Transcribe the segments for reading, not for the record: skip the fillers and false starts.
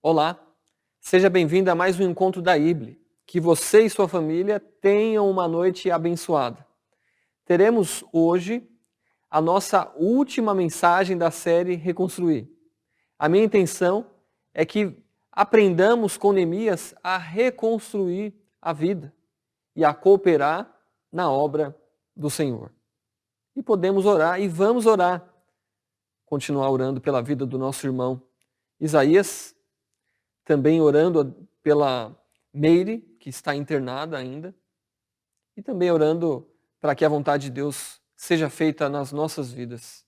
Olá, seja bem-vindo a mais um encontro da IBLE. Que você e sua família tenham uma noite abençoada. Teremos hoje a nossa última mensagem da série Reconstruir. A minha intenção é que aprendamos com Neemias a reconstruir a vida e a cooperar na obra do Senhor. E podemos orar e vamos orar. Continuar orando pela vida do nosso irmão Isaías, também orando pela Meire, que está internada ainda, e também orando para que a vontade de Deus seja feita nas nossas vidas.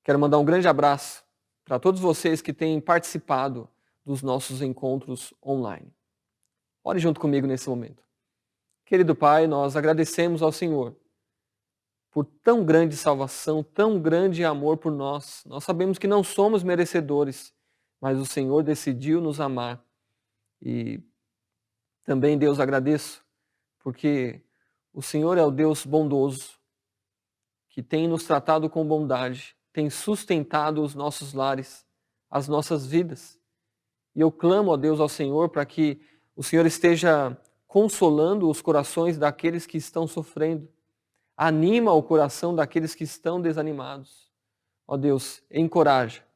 Quero mandar um grande abraço para todos vocês que têm participado dos nossos encontros online. Ore junto comigo nesse momento. Querido Pai, nós agradecemos ao Senhor por tão grande salvação, tão grande amor por nós. Nós sabemos que não somos merecedores, mas o Senhor decidiu nos amar. E também, Deus, agradeço, porque o Senhor é o Deus bondoso, que tem nos tratado com bondade, tem sustentado os nossos lares, as nossas vidas. E eu clamo a Deus, ao Senhor, para que o Senhor esteja consolando os corações daqueles que estão sofrendo. Anima o coração daqueles que estão desanimados. Ó Deus, encoraja,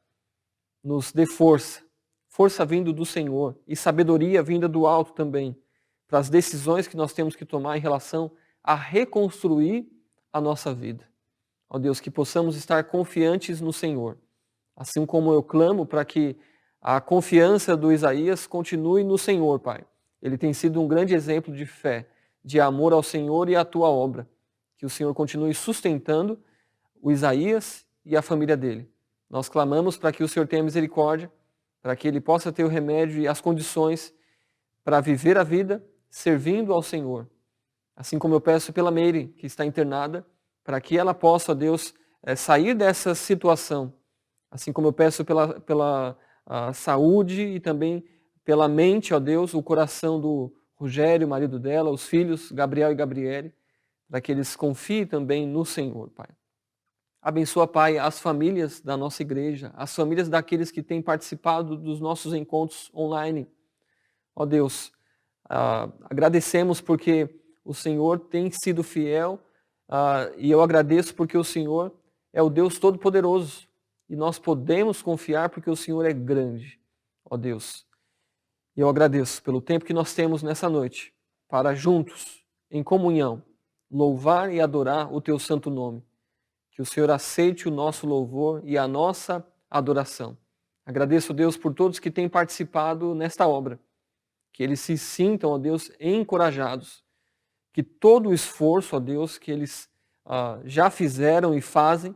nos dê força, força vindo do Senhor e sabedoria vinda do alto também, para as decisões que nós temos que tomar em relação a reconstruir a nossa vida. Ó Deus, que possamos estar confiantes no Senhor, assim como eu clamo para que a confiança do Isaías continue no Senhor, Pai. Ele tem sido um grande exemplo de fé, de amor ao Senhor e à Tua obra. Que o Senhor continue sustentando o Isaías e a família dele. Nós clamamos para que o Senhor tenha misericórdia, para que ele possa ter o remédio e as condições para viver a vida servindo ao Senhor. Assim como eu peço pela Meire, que está internada, para que ela possa, Deus, sair dessa situação. Assim como eu peço pela saúde e também pela mente, ó Deus, o coração do Rogério, o marido dela, os filhos, Gabriel e Gabriele, para que eles confiem também no Senhor, Pai. Abençoa, Pai, as famílias da nossa igreja, as famílias daqueles que têm participado dos nossos encontros online. Ó Deus, agradecemos porque o Senhor tem sido fiel e eu agradeço porque o Senhor é o Deus Todo-Poderoso e nós podemos confiar porque o Senhor é grande. Ó Deus, e eu agradeço pelo tempo que nós temos nessa noite para juntos, em comunhão, louvar e adorar o Teu santo nome. Que o Senhor aceite o nosso louvor e a nossa adoração. Agradeço, Deus, por todos que têm participado nesta obra. Que eles se sintam, ó Deus, encorajados. Que todo o esforço, ó Deus, que eles já fizeram e fazem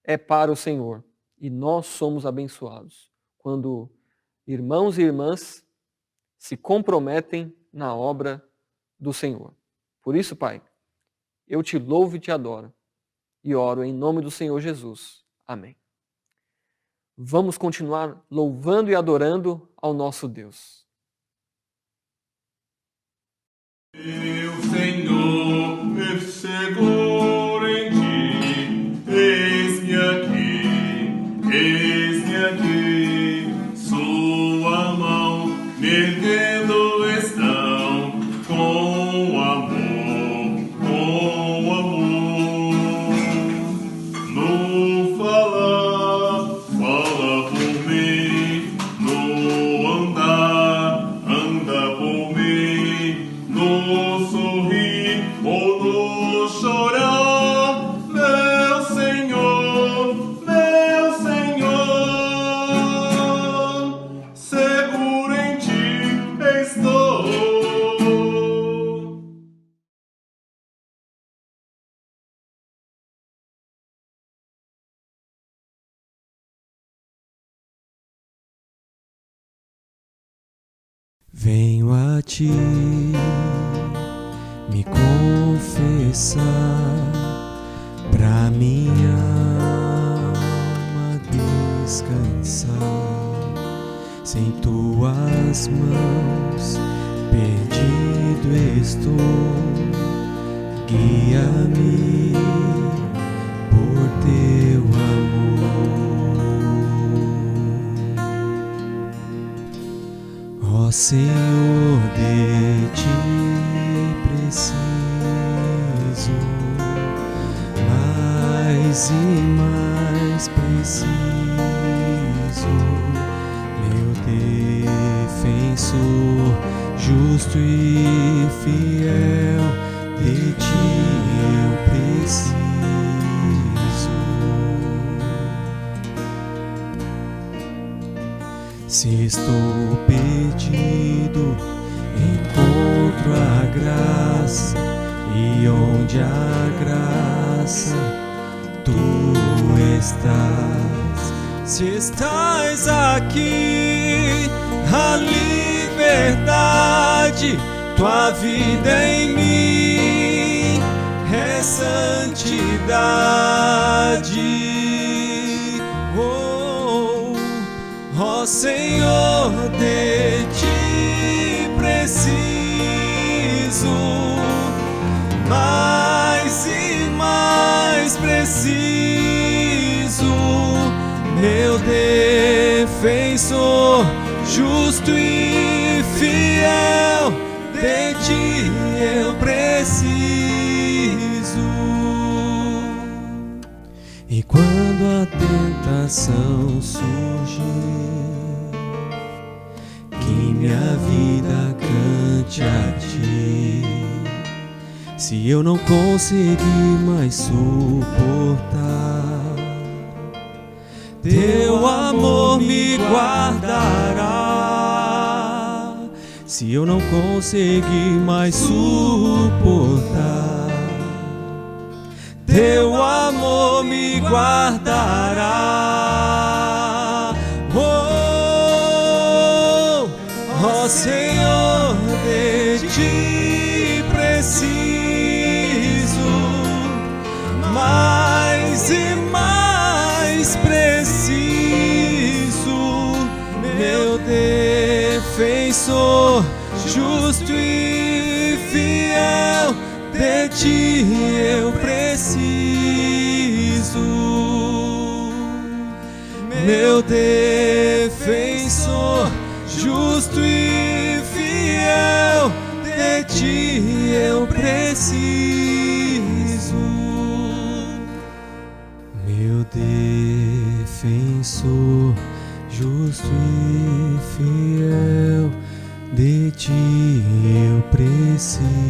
é para o Senhor. E nós somos abençoados quando irmãos e irmãs se comprometem na obra do Senhor. Por isso, Pai, eu te louvo e te adoro e oro em nome do Senhor Jesus. Amém. Vamos continuar louvando e adorando ao nosso Deus. Meu Senhor, me seguro em ti, eis-me aqui, sua mão me erguendo estão, com amor. No falar, fala por mim, no andar, anda por mim, no sorrir ou no chorar, meu Senhor, seguro em ti estou. Venho a ti me confessar, pra minha alma descansar. Sem tuas mãos perdido estou, guia-me por teu amor. Ó Senhor, de ti preciso, mais e mais preciso, meu defensor, justo e fiel, de ti eu preciso. Se estou perdido, encontro a graça, e onde a graça, tu estás. Se estás aqui, a liberdade, tua vida em mim é santidade. Ó Senhor, de ti preciso, mais e mais preciso, meu defensor, justo e fiel, de ti eu preciso. E quando a tentação surge, que minha vida cante a ti. Se eu não conseguir mais suportar, teu amor me guardará. Se eu não conseguir mais suportar, teu amor me guardará. Ó Senhor, de ti preciso, mais e mais preciso, meu defensor, justo e fiel, de ti eu preciso, meu defensor, justo e fiel, de ti eu preciso, meu defensor, justo e fiel, de ti eu preciso.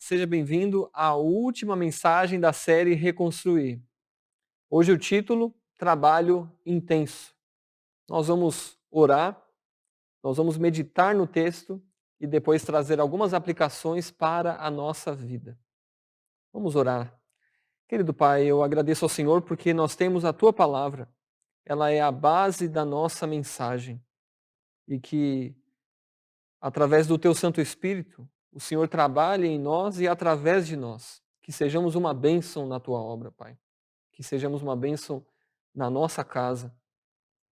Seja bem-vindo à última mensagem da série Reconstruir. Hoje o título, Trabalho Intenso. Nós vamos orar, nós vamos meditar no texto e depois trazer algumas aplicações para a nossa vida. Vamos orar. Querido Pai, eu agradeço ao Senhor porque nós temos a Tua Palavra. Ela é a base da nossa mensagem. E que, através do Teu Santo Espírito, o Senhor trabalhe em nós e através de nós. Que sejamos uma bênção na Tua obra, Pai. Que sejamos uma bênção na nossa casa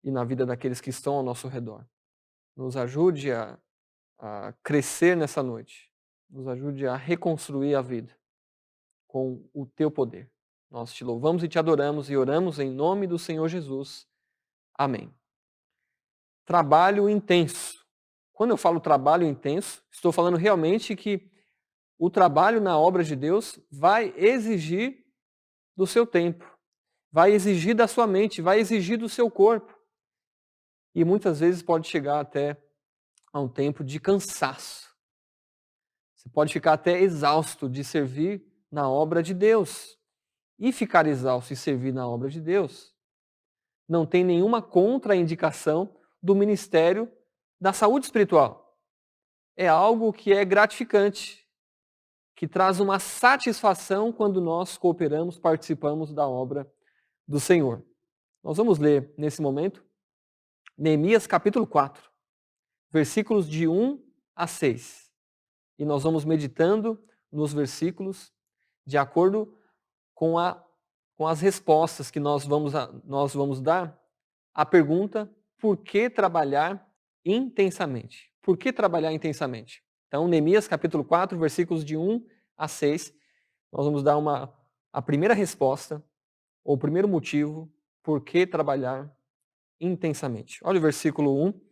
e na vida daqueles que estão ao nosso redor. Nos ajude a crescer nessa noite. Nos ajude a reconstruir a vida com o Teu poder. Nós te louvamos e te adoramos e oramos em nome do Senhor Jesus. Amém. Trabalho intenso. Quando eu falo trabalho intenso, estou falando realmente que o trabalho na obra de Deus vai exigir do seu tempo, vai exigir da sua mente, vai exigir do seu corpo. E muitas vezes pode chegar até a um tempo de cansaço. Você pode ficar até exausto de servir na obra de Deus. E ficar exausto e servir na obra de Deus não tem nenhuma contraindicação do ministério da saúde espiritual. É algo que é gratificante, que traz uma satisfação quando nós cooperamos, participamos da obra do Senhor. Nós vamos ler nesse momento Neemias capítulo 4, versículos de 1 a 6. E nós vamos meditando nos versículos de acordo com as respostas que nós vamos dar à pergunta: por que trabalhar intensamente? Por que trabalhar intensamente? Então, Neemias capítulo 4, versículos de 1 a 6, nós vamos dar a primeira resposta, ou o primeiro motivo, por que trabalhar intensamente. Olha o versículo 1.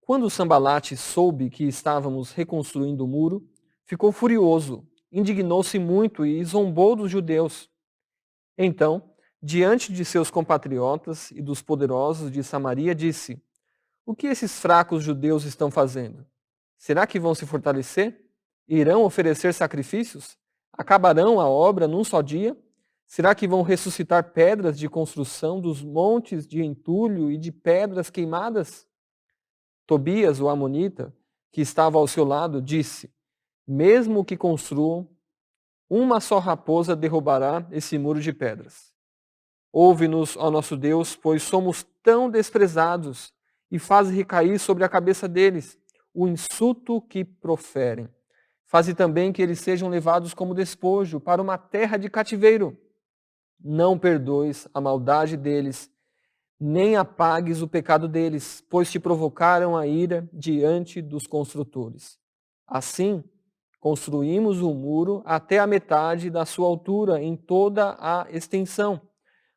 Quando Sambalate soube que estávamos reconstruindo o muro, ficou furioso, indignou-se muito e zombou dos judeus. Então, diante de seus compatriotas e dos poderosos de Samaria, disse: o que esses fracos judeus estão fazendo? Será que vão se fortalecer? Irão oferecer sacrifícios? Acabarão a obra num só dia? Será que vão ressuscitar pedras de construção dos montes de entulho e de pedras queimadas? Tobias, o amonita, que estava ao seu lado, disse: mesmo que construam, uma só raposa derrubará esse muro de pedras. Ouve-nos, ó nosso Deus, pois somos tão desprezados, e faze recair sobre a cabeça deles o insulto que proferem. Faze também que eles sejam levados como despojo para uma terra de cativeiro. Não perdoes a maldade deles, nem apagues o pecado deles, pois te provocaram a ira diante dos construtores. Assim, construímos o muro até a metade da sua altura em toda a extensão,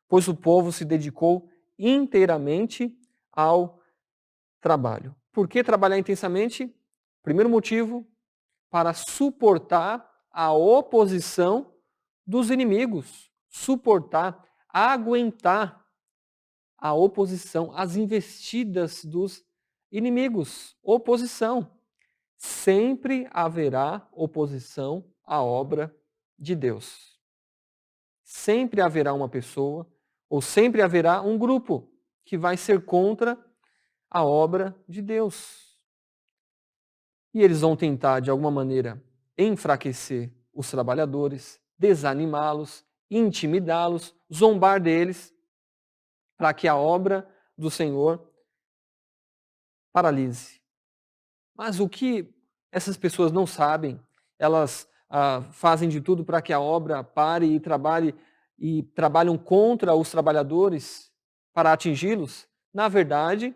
pois o povo se dedicou inteiramente ao trabalho. Por que trabalhar intensamente? Primeiro motivo, para suportar a oposição dos inimigos, suportar, aguentar a oposição, as investidas dos inimigos. Oposição. Sempre haverá oposição à obra de Deus. Sempre haverá uma pessoa, ou sempre haverá um grupo que vai ser contra a obra de Deus. E eles vão tentar, de alguma maneira, enfraquecer os trabalhadores, desanimá-los, intimidá-los, zombar deles, para que a obra do Senhor paralise. Mas o que essas pessoas não sabem, elas fazem de tudo para que a obra pare e trabalham contra os trabalhadores para atingi-los. Na verdade,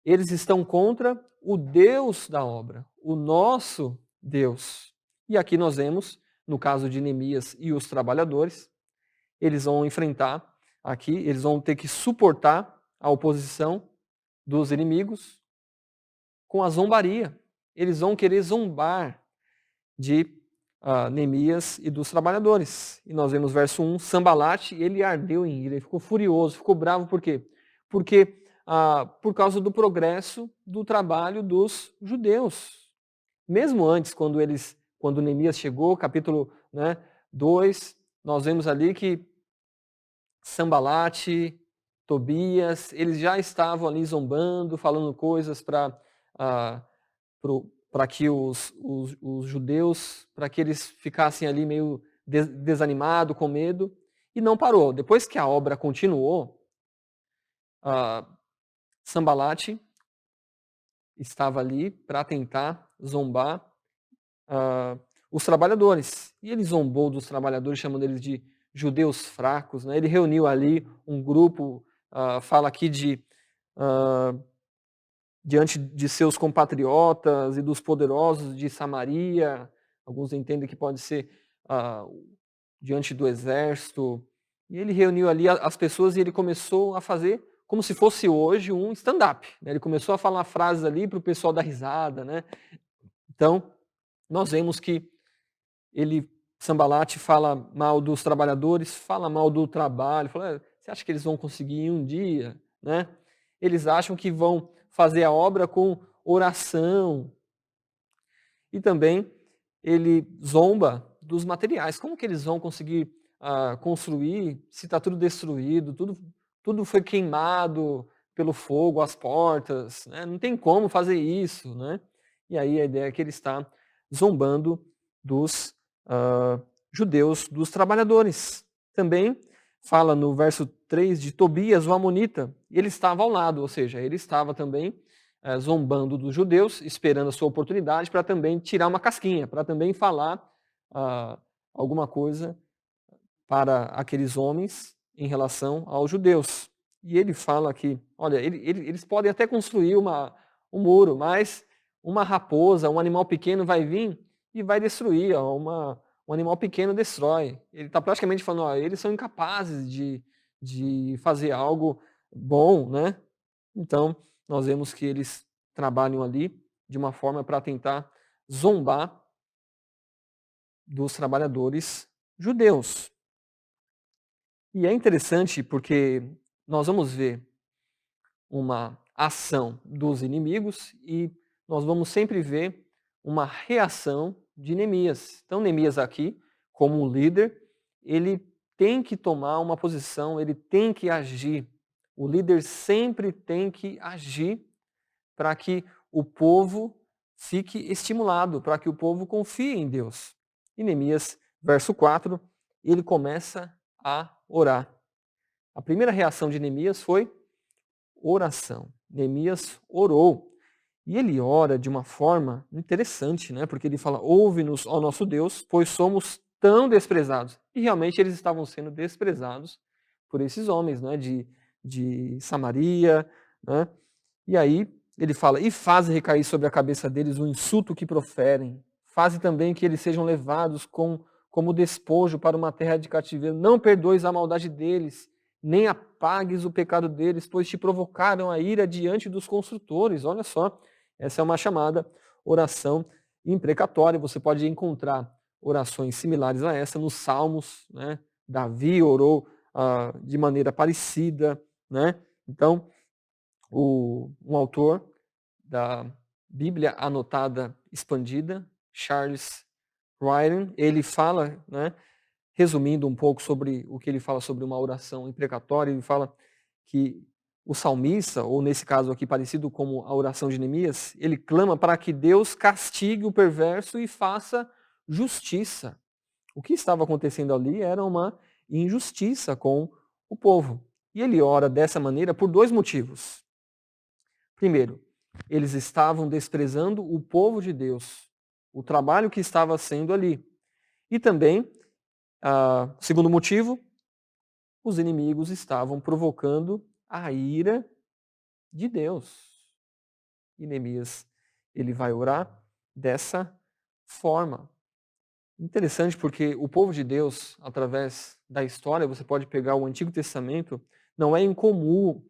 eles estão contra o Deus da obra, o nosso Deus. E aqui nós vemos, no caso de Neemias e os trabalhadores, eles vão enfrentar aqui, eles vão ter que suportar a oposição dos inimigos com a zombaria. Eles vão querer zombar de Neemias e dos trabalhadores. E nós vemos verso 1, Sambalate, ele ardeu em ira, ele ficou furioso, ficou bravo, por quê? Porque por causa do progresso do trabalho dos judeus. Mesmo antes, quando Neemias chegou, capítulo 2, nós vemos ali que Sambalate, Tobias, eles já estavam ali zombando, falando coisas para que os judeus, para que eles ficassem ali meio desanimados, com medo, e não parou. Depois que a obra continuou, Sambalate estava ali para tentar zombar os trabalhadores. E ele zombou dos trabalhadores, chamando eles de judeus fracos. Né? Ele reuniu ali um grupo, fala aqui diante de seus compatriotas e dos poderosos de Samaria. Alguns entendem que pode ser diante do exército. E ele reuniu ali as pessoas e ele começou a fazer como se fosse hoje um stand-up. Né? Ele começou a falar frases ali para o pessoal dar risada. Né? Então, nós vemos que Sambalate fala mal dos trabalhadores, fala mal do trabalho, fala, você acha que eles vão conseguir em um dia? Né? Eles acham que vão fazer a obra com oração. E também ele zomba dos materiais. Como que eles vão conseguir construir se está tudo destruído, tudo foi queimado pelo fogo, as portas, né? Não tem como fazer isso, né? E aí a ideia é que ele está zombando dos judeus, dos trabalhadores. Também fala no verso 3 de Tobias, o amonita, e ele estava ao lado, ou seja, ele estava também zombando dos judeus, esperando a sua oportunidade para também tirar uma casquinha, para também falar alguma coisa para aqueles homens em relação aos judeus. E ele fala que, olha, eles podem até construir um muro, mas uma raposa, um animal pequeno vai vir e vai destruir. Um animal pequeno destrói. Ele está praticamente falando, ó, eles são incapazes de fazer algo bom, né? Então, nós vemos que eles trabalham ali de uma forma para tentar zombar dos trabalhadores judeus. E é interessante porque nós vamos ver uma ação dos inimigos e nós vamos sempre ver uma reação de Neemias. Então, Neemias aqui, como um líder, ele tem que tomar uma posição, ele tem que agir. O líder sempre tem que agir para que o povo fique estimulado, para que o povo confie em Deus. E Neemias, verso 4, ele começa a orar. A primeira reação de Neemias foi oração. Neemias orou. E ele ora de uma forma interessante, né? Porque ele fala: ouve-nos, ó nosso Deus, pois somos tão desprezados. E realmente eles estavam sendo desprezados por esses homens, né? De Samaria, né? E aí ele fala: e faze recair sobre a cabeça deles o insulto que proferem. Faze também que eles sejam levados como despojo para uma terra de cativeiro. Não perdoes a maldade deles, nem apagues o pecado deles, pois te provocaram a ira diante dos construtores. Olha só, essa é uma chamada oração imprecatória. Você pode encontrar orações similares a essa nos Salmos, né? Davi orou de maneira parecida, né? Então, um autor da Bíblia Anotada Expandida, Charles Ryden, ele fala, né, resumindo um pouco sobre o que ele fala sobre uma oração imprecatória, ele fala que o salmista, ou nesse caso aqui parecido como a oração de Neemias, ele clama para que Deus castigue o perverso e faça justiça. O que estava acontecendo ali era uma injustiça com o povo. E ele ora dessa maneira por dois motivos. Primeiro, eles estavam desprezando o povo de Deus, o trabalho que estava sendo ali. E também, segundo motivo, os inimigos estavam provocando a ira de Deus. E Neemias, ele vai orar dessa forma. Interessante porque o povo de Deus, através da história, você pode pegar o Antigo Testamento, não é incomum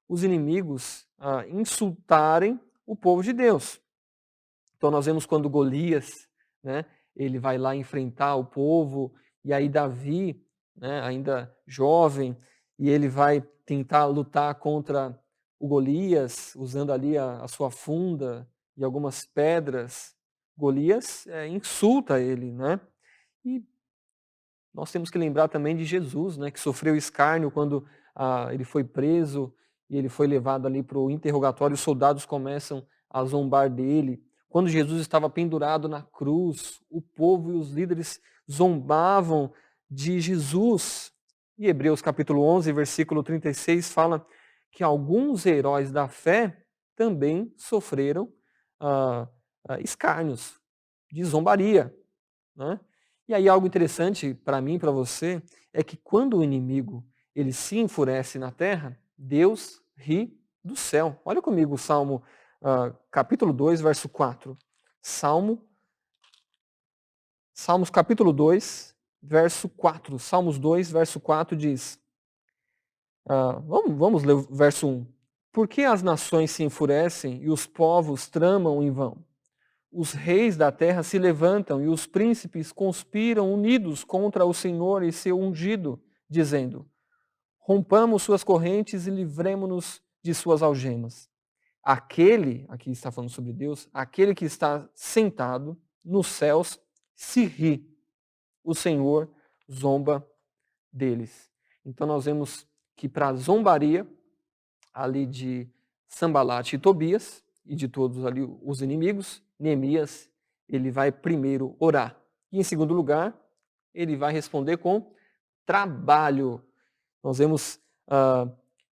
os inimigos insultarem o povo de Deus. Então nós vemos quando Golias, né, ele vai lá enfrentar o povo, e aí Davi, né, ainda jovem, e ele vai tentar lutar contra o Golias, usando ali a sua funda e algumas pedras. Golias insulta ele, né? E nós temos que lembrar também de Jesus, né, que sofreu escárnio quando ele foi preso e ele foi levado ali para o interrogatório, os soldados começam a zombar dele. Quando Jesus estava pendurado na cruz, o povo e os líderes zombavam de Jesus. E Hebreus capítulo 11, versículo 36 fala que alguns heróis da fé também sofreram escárnios de zombaria, né? E aí algo interessante para mim e para você é que quando o inimigo ele se enfurece na terra, Deus ri do céu. Olha comigo o Salmo capítulo 2, verso 4. Salmos capítulo 2, verso 4. Salmos 2, verso 4 diz, vamos ler o verso 1. Por que as nações se enfurecem e os povos tramam em vão? Os reis da terra se levantam e os príncipes conspiram unidos contra o Senhor e seu ungido, dizendo: rompamos suas correntes e livremo-nos de suas algemas. aquele, aqui está falando sobre Deus, aquele que está sentado nos céus se ri. O Senhor zomba deles. Então nós vemos que para a zombaria ali de Sambalate e Tobias e de todos ali os inimigos, Neemias, ele vai primeiro orar. E em segundo lugar, ele vai responder com trabalho. Nós vemos,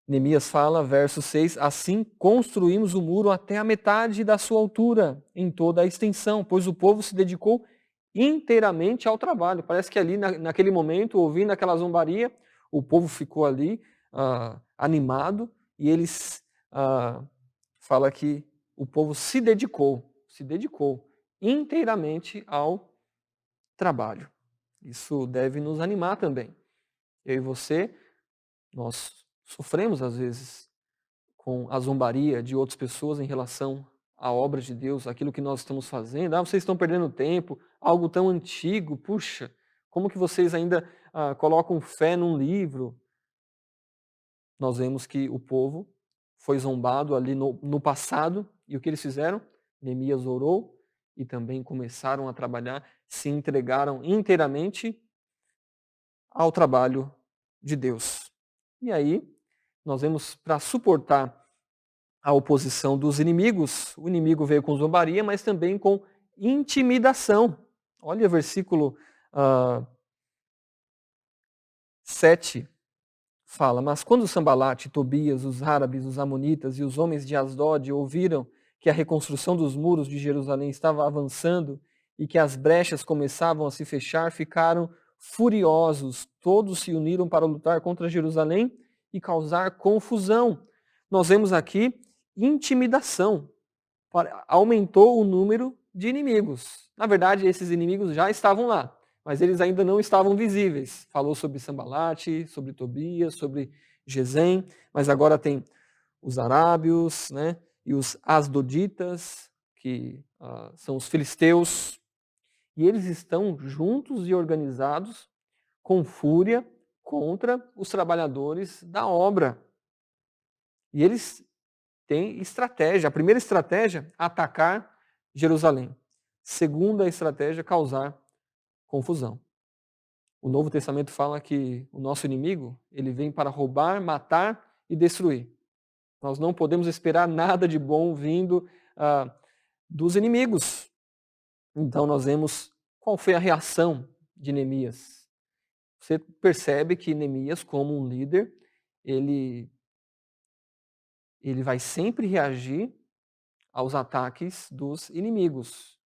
Neemias fala, verso 6, assim construímos o muro até a metade da sua altura, em toda a extensão, pois o povo se dedicou inteiramente ao trabalho. Parece que ali, naquele momento, ouvindo aquela zombaria, o povo ficou ali animado e eles fala que o povo se dedicou inteiramente ao trabalho. Isso deve nos animar também. Eu e você, nós sofremos às vezes com a zombaria de outras pessoas em relação à obra de Deus, aquilo que nós estamos fazendo. Vocês estão perdendo tempo, algo tão antigo, puxa, como que vocês ainda colocam fé num livro? Nós vemos que o povo foi zombado ali no passado, e o que eles fizeram? Neemias orou e também começaram a trabalhar, se entregaram inteiramente ao trabalho de Deus. E aí, nós vemos, para suportar a oposição dos inimigos, o inimigo veio com zombaria, mas também com intimidação. Olha o versículo 7. Fala, mas quando Sambalate, Tobias, os árabes, os amonitas e os homens de Asdod ouviram que a reconstrução dos muros de Jerusalém estava avançando e que as brechas começavam a se fechar, ficaram furiosos. Todos se uniram para lutar contra Jerusalém e causar confusão. Nós vemos aqui intimidação. Aumentou o número de inimigos. Na verdade, esses inimigos já estavam lá, mas eles ainda não estavam visíveis. Falou sobre Sambalate, sobre Tobias, sobre Gesem, mas agora tem os arábios, né, e os asdoditas, que são os filisteus, e eles estão juntos e organizados com fúria contra os trabalhadores da obra. E eles têm estratégia. A primeira estratégia, atacar Jerusalém. Segunda estratégia, causar confusão. O Novo Testamento fala que o nosso inimigo, ele vem para roubar, matar e destruir. Nós não podemos esperar nada de bom vindo dos inimigos. Então nós vemos qual foi a reação de Neemias. Você percebe que Neemias, como um líder, ele vai sempre reagir aos ataques dos inimigos.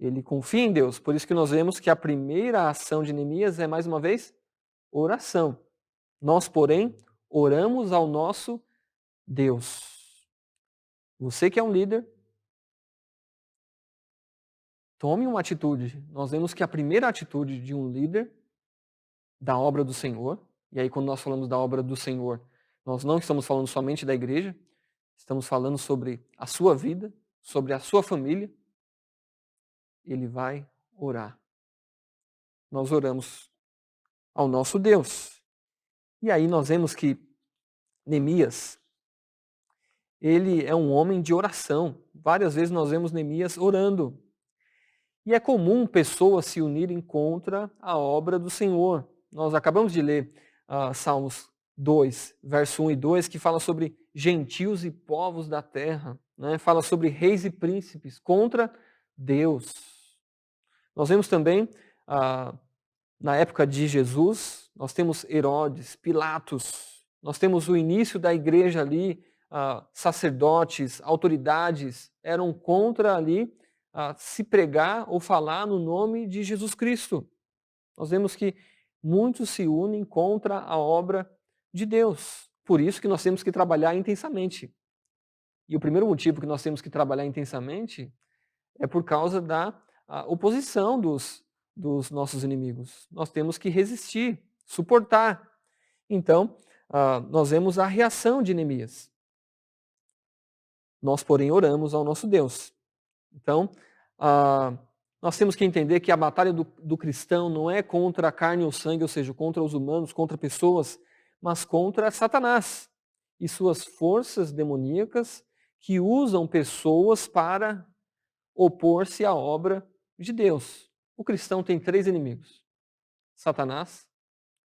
Ele confia em Deus. Por isso que nós vemos que a primeira ação de Neemias é, mais uma vez, oração. Nós, porém, oramos ao nosso Deus. Você que é um líder, tome uma atitude. Nós vemos que a primeira atitude de um líder da obra do Senhor, e aí quando nós falamos da obra do Senhor, nós não estamos falando somente da igreja, estamos falando sobre a sua vida, sobre a sua família. Ele vai orar. Nós oramos ao nosso Deus. E aí nós vemos que Neemias, ele é um homem de oração. Várias vezes nós vemos Neemias orando. E é comum pessoas se unirem contra a obra do Senhor. Nós acabamos de ler Salmos 2, verso 1 e 2, que fala sobre gentios e povos da terra, né? Fala sobre reis e príncipes contra Deus. Nós vemos também, na época de Jesus, nós temos Herodes, Pilatos, nós temos o início da igreja ali, sacerdotes, autoridades eram contra ali se pregar ou falar no nome de Jesus Cristo. Nós vemos que muitos se unem contra a obra de Deus. Por isso que nós temos que trabalhar intensamente. E o primeiro motivo que nós temos que trabalhar intensamente é por causa da oposição dos nossos inimigos. Nós temos que resistir, suportar. Então, nós vemos a reação de Neemias. Nós, porém, oramos ao nosso Deus. Então, nós temos que entender que a batalha do cristão não é contra a carne ou sangue, ou seja, contra os humanos, contra pessoas, mas contra Satanás e suas forças demoníacas que usam pessoas para opor-se à obra de Deus. O cristão tem 3 inimigos: Satanás,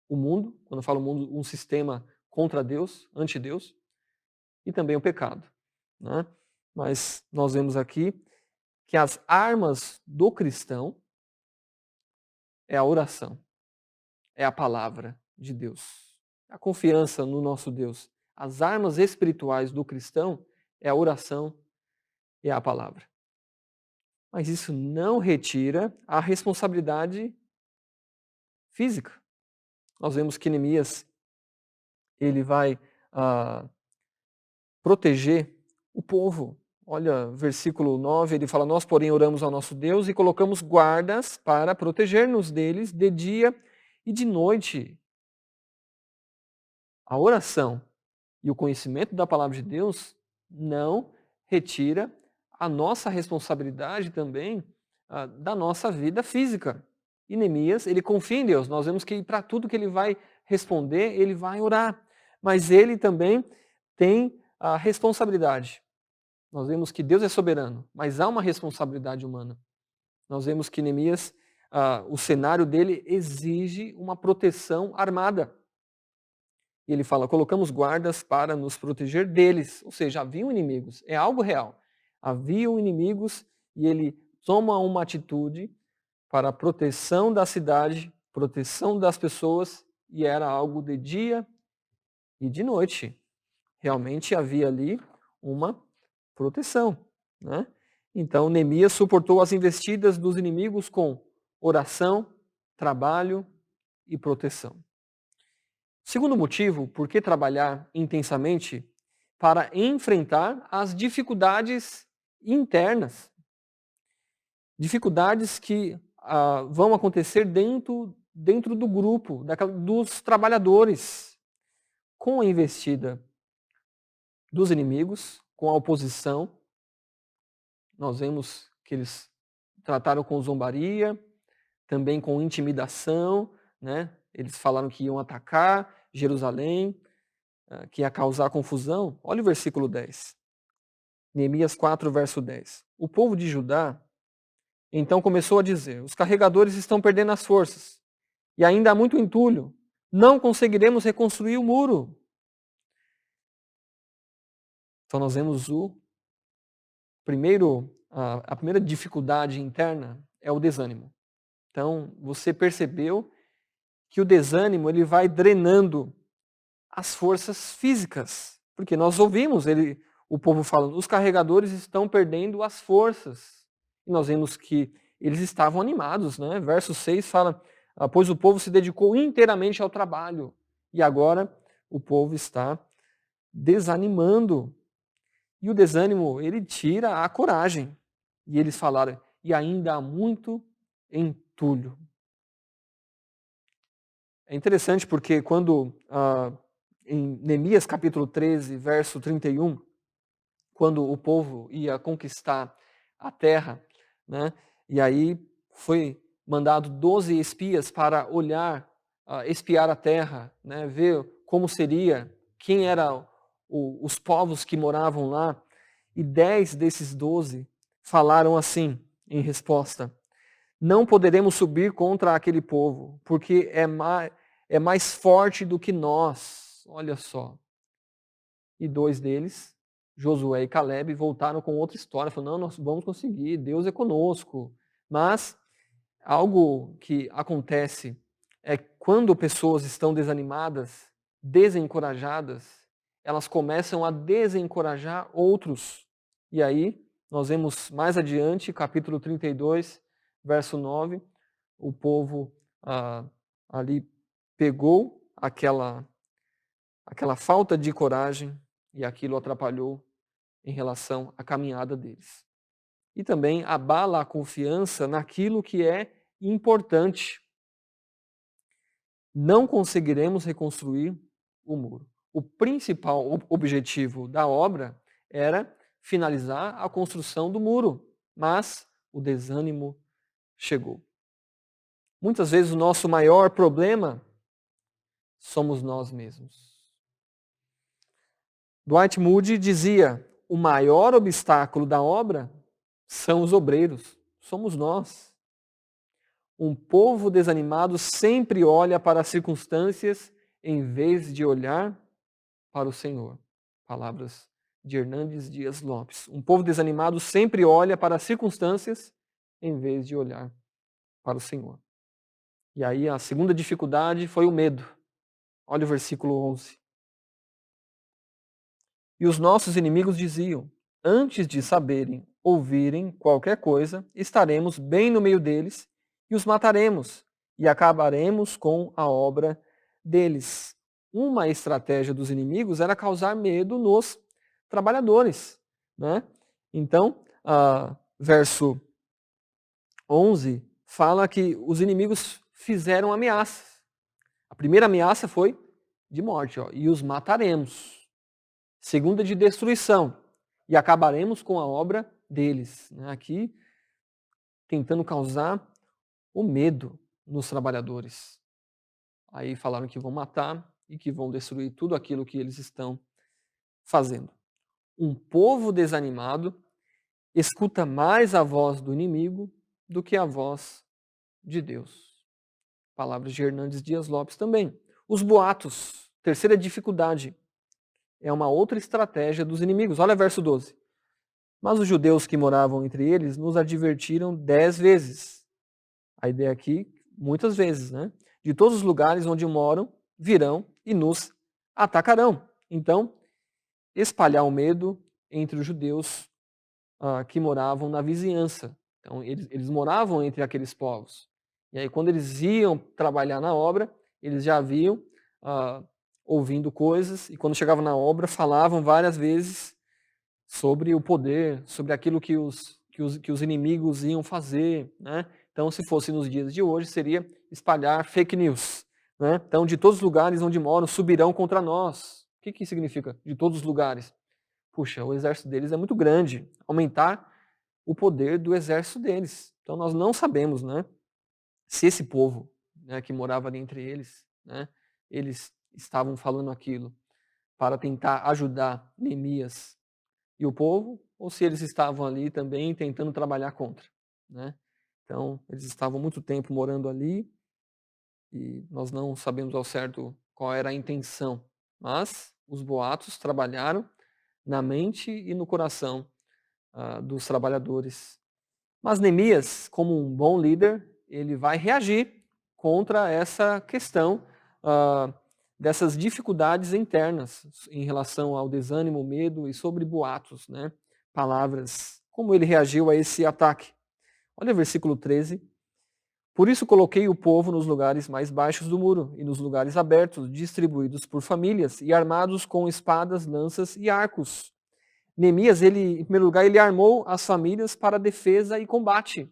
o mundo, quando eu falo mundo, um sistema contra Deus, anti-Deus, e também o pecado, né? Mas nós vemos aqui que as armas do cristão é a oração, é a palavra de Deus, a confiança no nosso Deus. As armas espirituais do cristão é a oração e a palavra. Mas isso não retira a responsabilidade física. Nós vemos que Neemias, ele vai proteger o povo. Olha, versículo 9, ele fala: nós, porém, oramos ao nosso Deus e colocamos guardas para proteger-nos deles de dia e de noite. A oração e o conhecimento da palavra de Deus não retira a nossa responsabilidade também da nossa vida física. E Neemias, ele confia em Deus. Nós vemos que para tudo que ele vai responder, ele vai orar. Mas ele também tem a responsabilidade. Nós vemos que Deus é soberano, mas há uma responsabilidade humana. Nós vemos que Neemias, o cenário dele exige uma proteção armada. E ele fala: colocamos guardas para nos proteger deles. Ou seja, haviam inimigos, é algo real. Haviam inimigos e ele toma uma atitude para a proteção da cidade, proteção das pessoas, e era algo de dia e de noite. Realmente havia ali uma proteção, né? Então Neemias suportou as investidas dos inimigos com oração, trabalho e proteção. Segundo motivo, por que trabalhar intensamente? Para enfrentar as dificuldades internas. Dificuldades que vão acontecer dentro do grupo, dos trabalhadores, com a investida dos inimigos, com a oposição. Nós vemos que eles trataram com zombaria, também com intimidação, né? Eles falaram que iam atacar Jerusalém, que ia causar confusão. Olha o versículo 10. Neemias 4, verso 10. O povo de Judá então começou a dizer: os carregadores estão perdendo as forças, e ainda há muito entulho. Não conseguiremos reconstruir o muro. Então nós vemos a primeira dificuldade interna é o desânimo. Então você percebeu que o desânimo ele vai drenando as forças físicas. Porque nós ouvimos o povo falando: os carregadores estão perdendo as forças. E nós vemos que eles estavam animados, né? Verso 6 fala: pois o povo se dedicou inteiramente ao trabalho. E agora o povo está desanimando. E o desânimo, ele tira a coragem. E eles falaram: e ainda há muito entulho. É interessante porque quando, em Neemias capítulo 13, verso 31, quando o povo ia conquistar a terra, né, e aí foi mandado 12 espias para olhar, espiar a terra, né, ver como seria, quem eram os povos que moravam lá, e 10 desses 12 falaram assim, em resposta: não poderemos subir contra aquele povo, porque é mais forte do que nós. Olha só. E 2 deles, Josué e Caleb, voltaram com outra história, falando: não, nós vamos conseguir, Deus é conosco. Mas algo que acontece é quando pessoas estão desanimadas, desencorajadas, elas começam a desencorajar outros. E aí, nós vemos mais adiante, capítulo 32, verso 9, o povo ali pegou aquela falta de coragem e aquilo atrapalhou em relação à caminhada deles. E também abala a confiança naquilo que é importante. Não conseguiremos reconstruir o muro. O principal objetivo da obra era finalizar a construção do muro, mas o desânimo chegou. Muitas vezes o nosso maior problema somos nós mesmos. Dwight Moody dizia: o maior obstáculo da obra são os obreiros, somos nós. Um povo desanimado sempre olha para as circunstâncias em vez de olhar para o Senhor. Palavras de Hernandes Dias Lopes. Um povo desanimado sempre olha para as circunstâncias em vez de olhar para o Senhor. E aí a segunda dificuldade foi o medo. Olha o versículo 11. E os nossos inimigos diziam: antes de saberem, ouvirem qualquer coisa, estaremos bem no meio deles e os mataremos e acabaremos com a obra deles. Uma estratégia dos inimigos era causar medo nos trabalhadores, né? Então, verso 11 fala que os inimigos fizeram ameaças. A primeira ameaça foi de morte, e os mataremos. Segunda, de destruição, e acabaremos com a obra deles. Aqui, tentando causar o medo nos trabalhadores. Aí falaram que vão matar e que vão destruir tudo aquilo que eles estão fazendo. Um povo desanimado escuta mais a voz do inimigo do que a voz de Deus. Palavras de Hernandes Dias Lopes também. Os boatos, terceira dificuldade, é uma outra estratégia dos inimigos. Olha verso 12. Mas os judeus que moravam entre eles nos advertiram 10 vezes. A ideia aqui, muitas vezes, né? De todos os lugares onde moram, virão e nos atacarão. Então, espalhar o medo entre os judeus que moravam na vizinhança. Então, eles moravam entre aqueles povos. E aí, quando eles iam trabalhar na obra, eles já haviam ouvindo coisas, e quando chegavam na obra, falavam várias vezes sobre o poder, sobre aquilo que os inimigos iam fazer, né? Então, se fosse nos dias de hoje, seria espalhar fake news, né? Então, de todos os lugares onde moram, subirão contra nós. O que significa? De todos os lugares. Puxa, o exército deles é muito grande. Aumentar o poder do exército deles. Então, nós não sabemos, né, se esse povo, né, que morava ali entre eles, né, eles estavam falando aquilo para tentar ajudar Neemias e o povo, ou se eles estavam ali também tentando trabalhar contra, né? Então, eles estavam muito tempo morando ali e nós não sabemos ao certo qual era a intenção, mas os boatos trabalharam na mente e no coração dos trabalhadores. Mas Neemias, como um bom líder, ele vai reagir contra essa questão dessas dificuldades internas em relação ao desânimo, medo e sobre boatos, né? Palavras. Como ele reagiu a esse ataque? Olha o versículo 13. Por isso coloquei o povo nos lugares mais baixos do muro e nos lugares abertos, distribuídos por famílias e armados com espadas, lanças e arcos. Neemias, em primeiro lugar, ele armou as famílias para defesa e combate.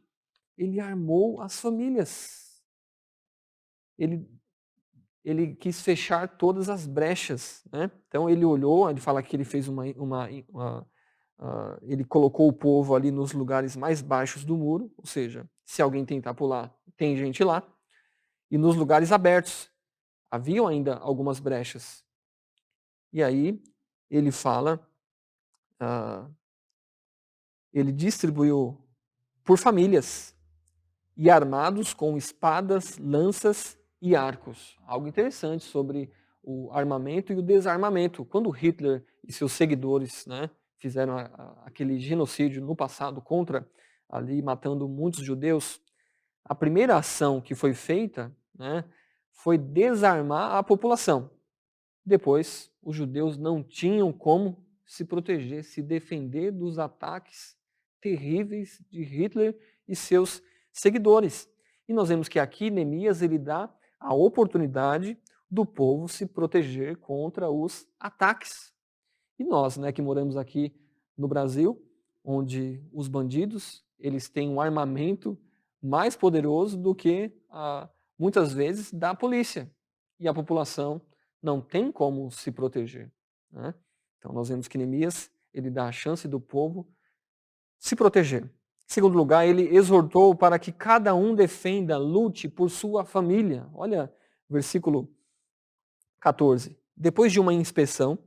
Ele armou as famílias. Ele quis fechar todas as brechas, né? Então ele olhou, ele fala que ele fez ele colocou o povo ali nos lugares mais baixos do muro, ou seja, se alguém tentar pular, tem gente lá, e nos lugares abertos. Haviam ainda algumas brechas. E aí ele fala, ele distribuiu por famílias e armados com espadas, lanças e arcos. Algo interessante sobre o armamento e o desarmamento. Quando Hitler e seus seguidores, né, fizeram aquele genocídio no passado contra, ali matando muitos judeus, a primeira ação que foi feita, né, foi desarmar a população. Depois, os judeus não tinham como se proteger, se defender dos ataques terríveis de Hitler e seus seguidores. E nós vemos que aqui Neemias ele dá a oportunidade do povo se proteger contra os ataques. E nós, né, que moramos aqui no Brasil, onde os bandidos eles têm um armamento mais poderoso do que, muitas vezes, da polícia. E a população não tem como se proteger, né? Então nós vemos que Neemias ele dá a chance do povo se proteger. Em segundo lugar, ele exortou para que cada um defenda, lute por sua família. Olha, versículo 14. Depois de uma inspeção,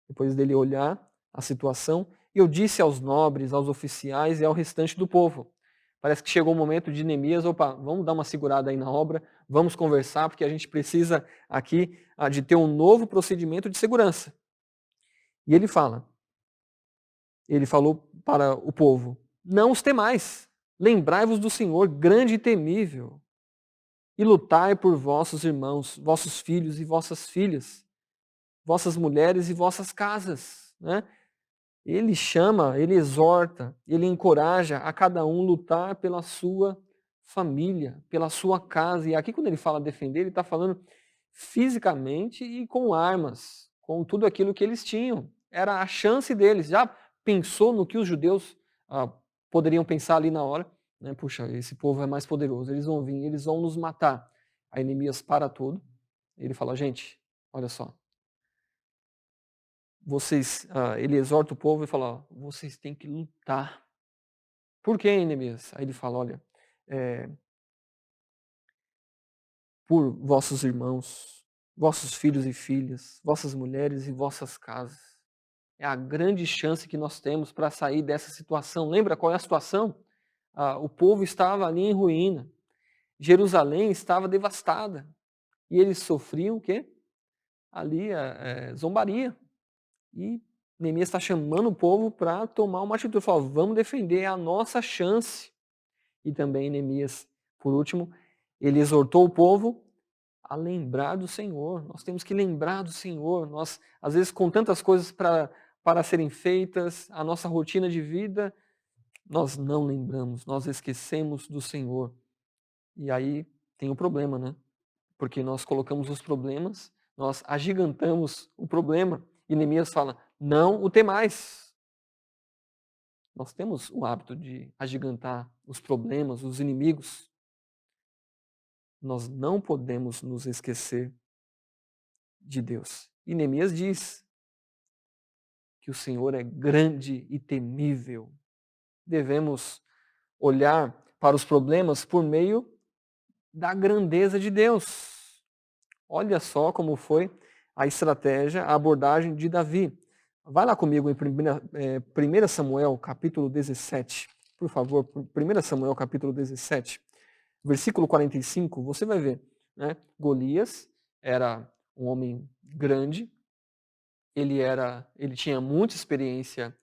depois dele olhar a situação. E eu disse aos nobres, aos oficiais e ao restante do povo. Parece que chegou o momento de Neemias, opa, vamos dar uma segurada aí na obra, vamos conversar, porque a gente precisa aqui de ter um novo procedimento de segurança. E ele falou para o povo, não os temais, lembrai-vos do Senhor, grande e temível, e lutai por vossos irmãos, vossos filhos e vossas filhas, vossas mulheres e vossas casas. Né? Ele chama, ele exorta, ele encoraja a cada um lutar pela sua família, pela sua casa. E aqui quando ele fala defender, ele está falando fisicamente e com armas, com tudo aquilo que eles tinham. Era a chance deles. Já pensou no que os judeus poderiam pensar ali na hora? Né? Puxa, esse povo é mais poderoso, eles vão vir, eles vão nos matar. Aí Neemias para tudo. Ele fala, gente, olha só. Ele exorta o povo e fala, ó, vocês têm que lutar. Por quê, Neemias? Aí ele fala, olha, por vossos irmãos, vossos filhos e filhas, vossas mulheres e vossas casas. É a grande chance que nós temos para sair dessa situação. Lembra qual é a situação? O povo estava ali em ruína. Jerusalém estava devastada. E eles sofriam o quê? Ali zombaria. E Neemias está chamando o povo para tomar uma atitude. Fala, vamos defender a nossa chance. E também Neemias, por último, ele exortou o povo a lembrar do Senhor. Nós temos que lembrar do Senhor. Nós, às vezes, com tantas coisas para serem feitas, a nossa rotina de vida, nós não lembramos, nós esquecemos do Senhor. E aí tem o problema, né? Porque nós colocamos os problemas, nós agigantamos o problema. E Neemias fala, não o temais. Nós temos o hábito de agigantar os problemas, os inimigos. Nós não podemos nos esquecer de Deus. E Neemias diz que o Senhor é grande e temível. Devemos olhar para os problemas por meio da grandeza de Deus. Olha só como foi a estratégia, a abordagem de Davi. Vai lá comigo em 1 Samuel, capítulo 17. Por favor, 1 Samuel, capítulo 17, versículo 45, você vai ver. Né? Golias era um homem grande, ele tinha muita experiência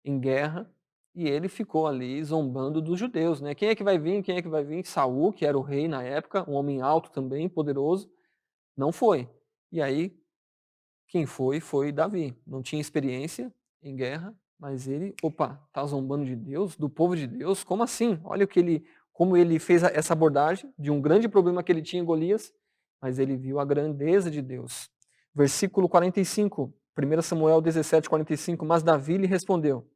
em guerra, e ele ficou ali zombando dos judeus. Né? Quem é que vai vir? Quem é que vai vir? Saul, que era o rei na época, um homem alto também, poderoso, não foi. E aí, quem foi? Foi Davi. Não tinha experiência em guerra, mas ele, tá zombando de Deus, do povo de Deus? Como assim? Olha como ele fez essa abordagem de um grande problema que ele tinha em Golias, mas ele viu a grandeza de Deus. Versículo 45, 1 Samuel 17, 45, mas Davi lhe respondeu,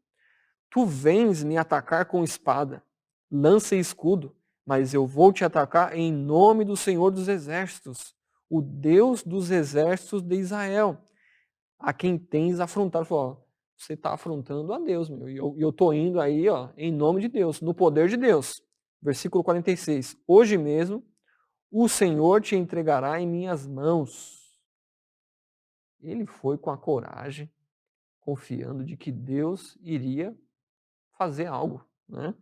tu vens me atacar com espada, lança e escudo, mas eu vou te atacar em nome do Senhor dos Exércitos, o Deus dos exércitos de Israel, a quem tens afrontado. Falou, você está afrontando a Deus, meu, e eu estou indo aí em nome de Deus, no poder de Deus. Versículo 46, hoje mesmo o Senhor te entregará em minhas mãos. Ele foi com a coragem, confiando de que Deus iria fazer algo. Né?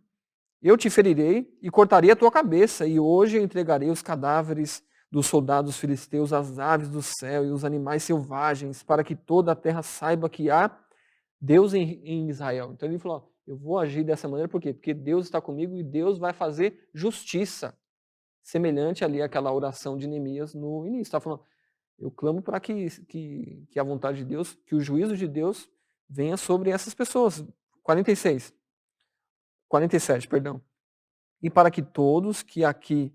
Eu te ferirei e cortarei a tua cabeça, e hoje eu entregarei os cadáveres dos soldados filisteus, as aves do céu e os animais selvagens, para que toda a terra saiba que há Deus em Israel. Então ele falou, eu vou agir dessa maneira, por quê? Porque Deus está comigo e Deus vai fazer justiça. Semelhante ali àquela oração de Neemias no início. Está falando, eu clamo para que a vontade de Deus, que o juízo de Deus venha sobre essas pessoas. 47, perdão. E para que todos que aqui